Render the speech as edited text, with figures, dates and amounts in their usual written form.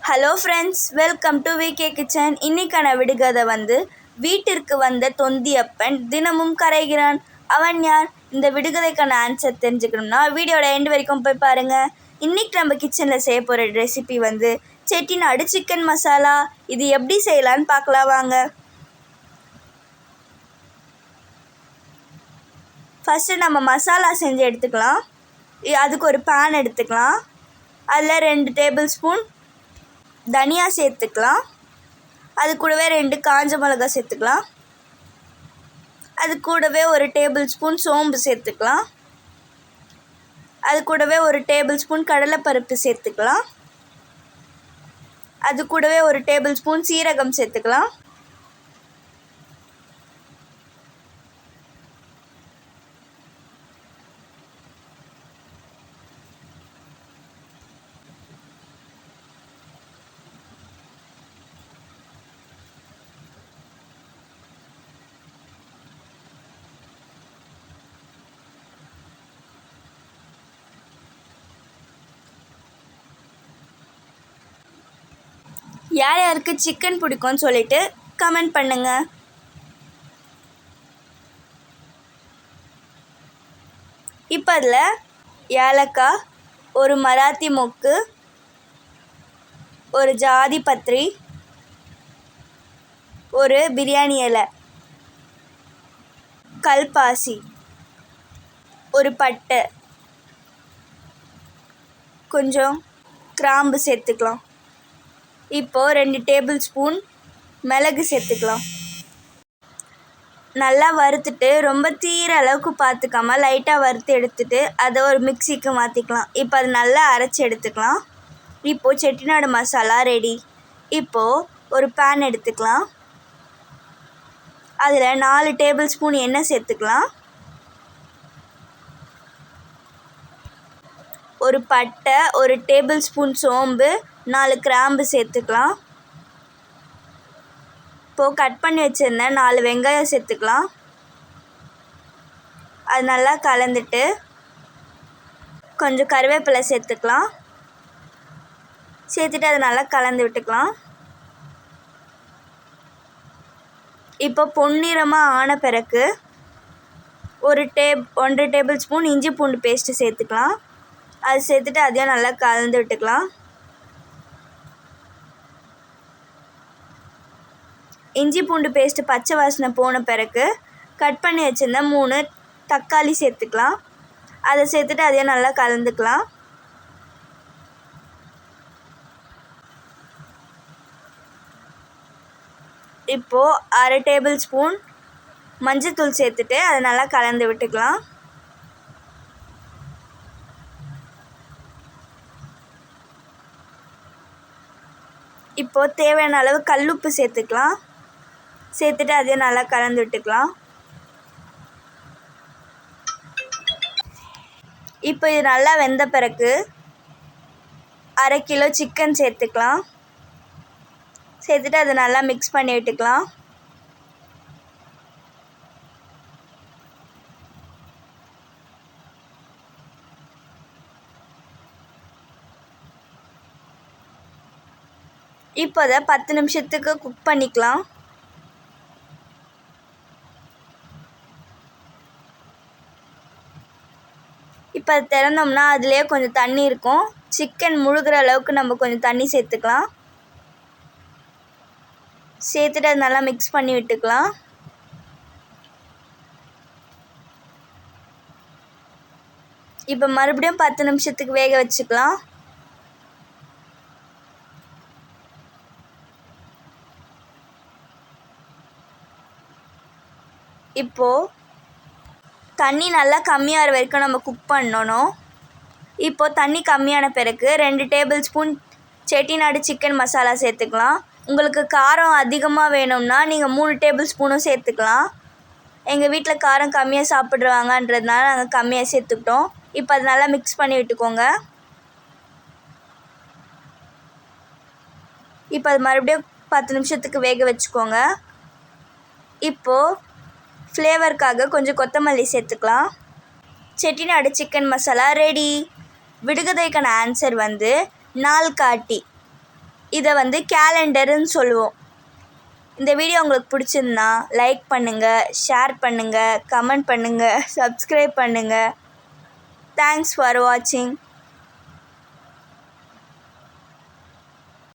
Hello friends, welcome to VK kitchen. இன்னைக்கான விடுகதை வீட்டிற்கு வந்த தொந்தியப்பன் தினமும் கரைகிறான். அவன் யார்? இந்த விடுகதைக்கான ஆன்சர் தெரிஞ்சுக்கணும்னா வீடியோட எண்டு வரைக்கும் போய் பாருங்கள். இன்றைக்கி நம்ம கிச்சனில் செய்ய போகிற ரெசிபி செட்டிநாடு சிக்கன் மசாலா. இது எப்படி செய்யலான்னு பார்க்கலாம் வாங்க. ஃபஸ்ட்டு நம்ம மசாலா செஞ்சு எடுத்துக்கலாம். அதுக்கு ஒரு பேன் எடுத்துக்கலாம். அதில் 2 டேபிள் ஸ்பூன் தனியா சேர்த்துக்கலாம். அது கூடவே 2 காஞ்ச மிளகாய் சேர்த்துக்கலாம். அது கூடவே ஒரு டேபிள் ஸ்பூன் சோம்பு சேர்த்துக்கலாம். அது கூடவே ஒரு டேபிள் ஸ்பூன் கடலைப்பருப்பு சேர்த்துக்கலாம். அது கூடவே ஒரு டேபிள் ஸ்பூன் சீரகம் சேர்த்துக்கலாம். யார் யாருக்கு சிக்கன் பிடிக்கும்னு சொல்லிட்டு கமெண்ட் பண்ணுங்கள். இப்போ அதில் ஏலக்காய், ஒரு மராத்தி மொக்கு, ஒரு ஜாதி பத்திரி, ஒரு பிரியாணி இலை, கல்பாசி, ஒரு பட்டை, கொஞ்சம் கிராம்பு சேர்த்துக்கலாம். இப்போது 2 டேபிள் ஸ்பூன் மிளகு சேர்த்துக்கலாம். நல்லா வறுத்துட்டு ரொம்ப தீர அளவுக்கு பார்த்துக்காம லைட்டாக வறுத்து எடுத்துட்டு அதை ஒரு மிக்சிக்கு மாற்றிக்கலாம். இப்போ அது நல்லா அரைச்சி எடுத்துக்கலாம். இப்போது செட்டிநாடு மசாலா ரெடி. இப்போது ஒரு பேன் எடுத்துக்கலாம். அதில் 4 டேபிள் ஸ்பூன் எண்ணெய் சேர்த்துக்கலாம். ஒரு பட்டை, ஒரு டேபிள் ஸ்பூன் சோம்பு, 4 கிராம்பு சேர்த்துக்கலாம். இப்போது கட் பண்ணி வச்சுருந்தேன் 4 வெங்காயம் சேர்த்துக்கலாம். அது நல்லா கலந்துட்டு கொஞ்சம் கருவேப்பிலை சேர்த்துக்கலாம். சேர்த்துட்டு அதை நல்லா கலந்து விட்டுக்கலாம். இப்போ பொன்னிறமாக ஆன பிறகு 1 டேபிள் ஸ்பூன் இஞ்சி பூண்டு பேஸ்ட்டு சேர்த்துக்கலாம். அது சேர்த்துட்டு அதையும் நல்லா கலந்து விட்டுக்கலாம். இஞ்சி பூண்டு பேஸ்ட்டு பச்சை வாசனை போன பிறகு கட் பண்ணி வச்சுருந்த 3 தக்காளி சேர்த்துக்கலாம். அதை சேர்த்துட்டு அதையும் நல்லா கலந்துக்கலாம். இப்போது 1/2 டேபிள் ஸ்பூன் மஞ்சள்தூள் சேர்த்துட்டு அதை நல்லா கலந்து விட்டுக்கலாம். இப்போது தேவையான அளவு கல்லுப்பு சேர்த்துக்கலாம். சேர்த்துட்டு அதையும் நல்லா கலந்து விட்டுக்கலாம். இப்போ இது நல்லா வெந்த பிறகு 1/2 கிலோ சிக்கன் சேர்த்துக்கலாம். சேர்த்துட்டு அதை நல்லா மிக்ஸ் பண்ணி விட்டுக்கலாம். இப்போ அதை 10 நிமிஷத்துக்கு குக் பண்ணிக்கலாம். இப்போ அது திறந்தோம்னா அதுலேயே கொஞ்சம் தண்ணி இருக்கும். சிக்கன் முழுகிற அளவுக்கு நம்ம கொஞ்சம் தண்ணி சேர்த்துக்கலாம். சேர்த்துட்டு அது நல்லா மிக்ஸ் பண்ணி விட்டுக்கலாம். இப்போ மறுபடியும் 10 நிமிஷத்துக்கு வேக வச்சுக்கலாம். இப்போது தண்ணி நல்லா கம்மியாகிற வரைக்கும் நம்ம குக் பண்ணணும். இப்போது தண்ணி கம்மியான பிறகு 2 table spoon Chettinad chicken masala சேர்த்துக்கலாம். உங்களுக்கு காரம் அதிகமாக வேணும்னா நீங்கள் 3 டேபிள் ஸ்பூனும் சேர்த்துக்கலாம். எங்கள் வீட்டில் காரம் கம்மியாக சாப்பிட்ருவாங்கன்றதுனால நாங்கள் கம்மியாக சேர்த்துக்கிட்டோம். இப்போ அது நல்லா மிக்ஸ் பண்ணி விட்டுக்கோங்க. இப்போ அது மறுபடியும் 10 நிமிஷத்துக்கு வேக வச்சுக்கோங்க. இப்போது ஃப்ளேவருக்காக கொஞ்சம் கொத்தமல்லி சேர்த்துக்கலாம். Chettinad chicken masala ready. விடுகதைக்கான ஆன்சர் நாள்காட்டி. இதை வந்து கேலண்டருன்னு சொல்லுவோம். இந்த வீடியோ உங்களுக்கு பிடிச்சிருந்தா லைக் பண்ணுங்கள், ஷேர் பண்ணுங்கள், கமெண்ட் பண்ணுங்கள், சப்ஸ்கிரைப் பண்ணுங்கள். தேங்க்ஸ் ஃபார் வாட்சிங்.